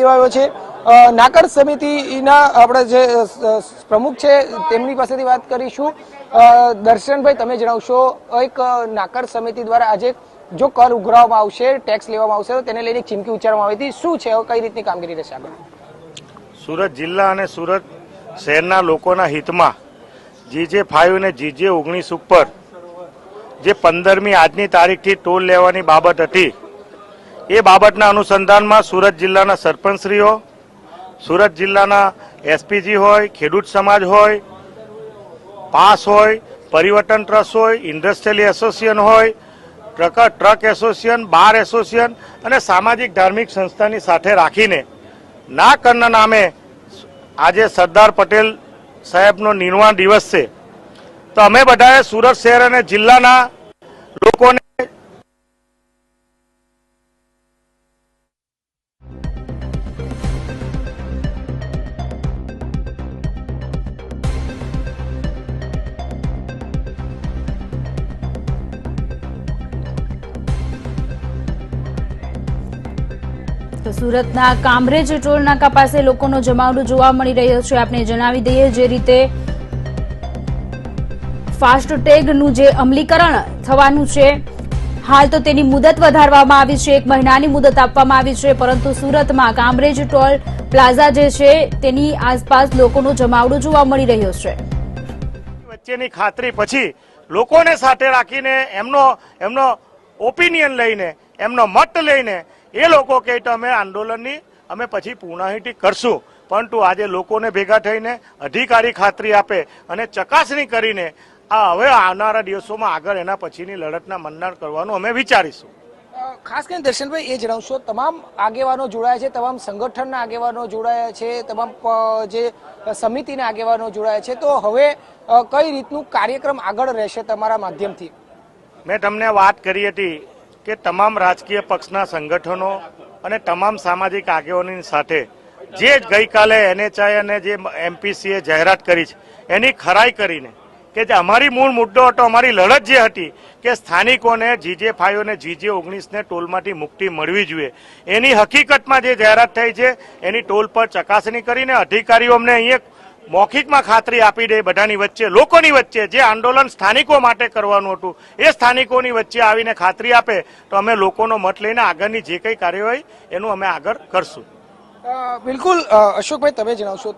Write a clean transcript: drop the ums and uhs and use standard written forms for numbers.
લેવાયો છે। નાકર સમિતિના આપણે જે પ્રમુખ છે તેમની પાસેથી વાત કરીશું। દર્શનભાઈ, તમે જણાવશો, એક નાકર સમિતિ દ્વારા આજે જો કર ઉઘરાવવામાં આવશે, ટેક્સ લેવામાં આવશે તો તેને લઈને ચીમકી ઉચ્ચારવામાં આવી હતી, શું છે, કઈ રીતની કામગીરી રહેશે આગળ? સુરત જિલ્લા અને સુરત શહેરના લોકોના હિતમાં GJ5 અને GJ19 ઉપર જે 15મી આજની તારીખથી ટોલ લેવાની બાબત હતી, એ બાબતના અનુસંધાનમાં સુરત જિલ્લાના સરપંચશ્રીઓ, સુરત જિલ્લાના SPG હોય, ખેડૂત સમાજ હોય, પાસ હોય, પરિવર્તન ટ્રસ્ટ હોય, ઇન્ડસ્ટ્રીયલ એસોસિએશન હોય, ટ્રક એસોસિએશન, બાર એસોસિએશન અને સામાજિક ધાર્મિક સંસ્થાની સાથે રાખીને ના કરના નામે આજે સરદાર પટેલ સાહેબનો નિર્વાણ દિવસ છે, તો અમે બધાએ સુરત શહેર અને જિલ્લાના લોકોને તો સુરતના કામરેજ ટોલ નાકા પાસે લોકોનો જમાવડો જોવા મળી રહ્યો છે। આપણે જણાવી દઈએ, જે રીતે ફાસ્ટેગનું જે અમલીકરણ થવાનું છે, હાલ તો તેની મુદત વધારવામાં આવી છે, 1 મહિનાની મુદત આપવામાં આવી છે, પરંતુ સુરતમાં કામરેજ ટોલ પ્લાઝા જે છે તેની આસપાસ લોકોનો જમાવડો જોવા મળી રહ્યો છે। વચ્ચેની ખાતરી પછી લોકોને સાથે રાખીને એમનો ઓપિનિયન લઈને, એમનો મત લઈને એ લોકો કહે તો અમે આંદોલનની અમે પછી પૂર્ણાહુતિ કરશું, પરંતુ આજે લોકોને ભેગા થઈને અધિકારી ખાતરી આપે અને ચકાસણી કરીને આ હવે આવનારા દિવસોમાં આગળ એના પછીની લડતના મંડાણ કરવાનું અમે વિચારીશું। ખાસ કરીને દર્શનભાઈ, એ જણાવશો, તમામ આગેવાનો જોડાયા છે, તમામ સંગઠનના આગેવાનો જોડાયા છે, તમામ જે સમિતિના આગેવાનો જોડાયા છે, તો હવે કઈ રીતનું કાર્યક્રમ આગળ રહેશે તમારા માધ્યમથી? મેં તમને વાત કરી હતી કે તમામ રાજકીય પક્ષના સંગઠનો અને તમામ સામાજિક આગેવાનોની સાથે જે ગઈકાલે NHI અને જે MPCએ જાહેરાત કરી છે એની ખરાઈ કરીને કે જે અમારી મૂળ મુદ્દો હતો, અમારી લડત જે હતી કે સ્થાનિકોને GJ5 અને GJ19ને ટોલમાંથી મુક્તિ મળવી જોઈએ, એની હકીકતમાં જે જાહેરાત થઈ છે એની ટોલ પર ચકાસણી કરીને અધિકારીઓ અમને અહીંયા મૌખિકમાં ખાતરી આપી દે, બધાની વચ્ચે, લોકોની વચ્ચે જે આંદોલન સ્થાનિકો માટે કરવાનું હતું એ સ્થાનિકોની વચ્ચે આવીને ખાતરી આપે તો અમે લોકોનો મત લઈને આગળની જે કંઈ કાર્યવાહી એનું અમે આગળ કરશું। બિલકુલ, અશોકભાઈ, તમે જણાવશો।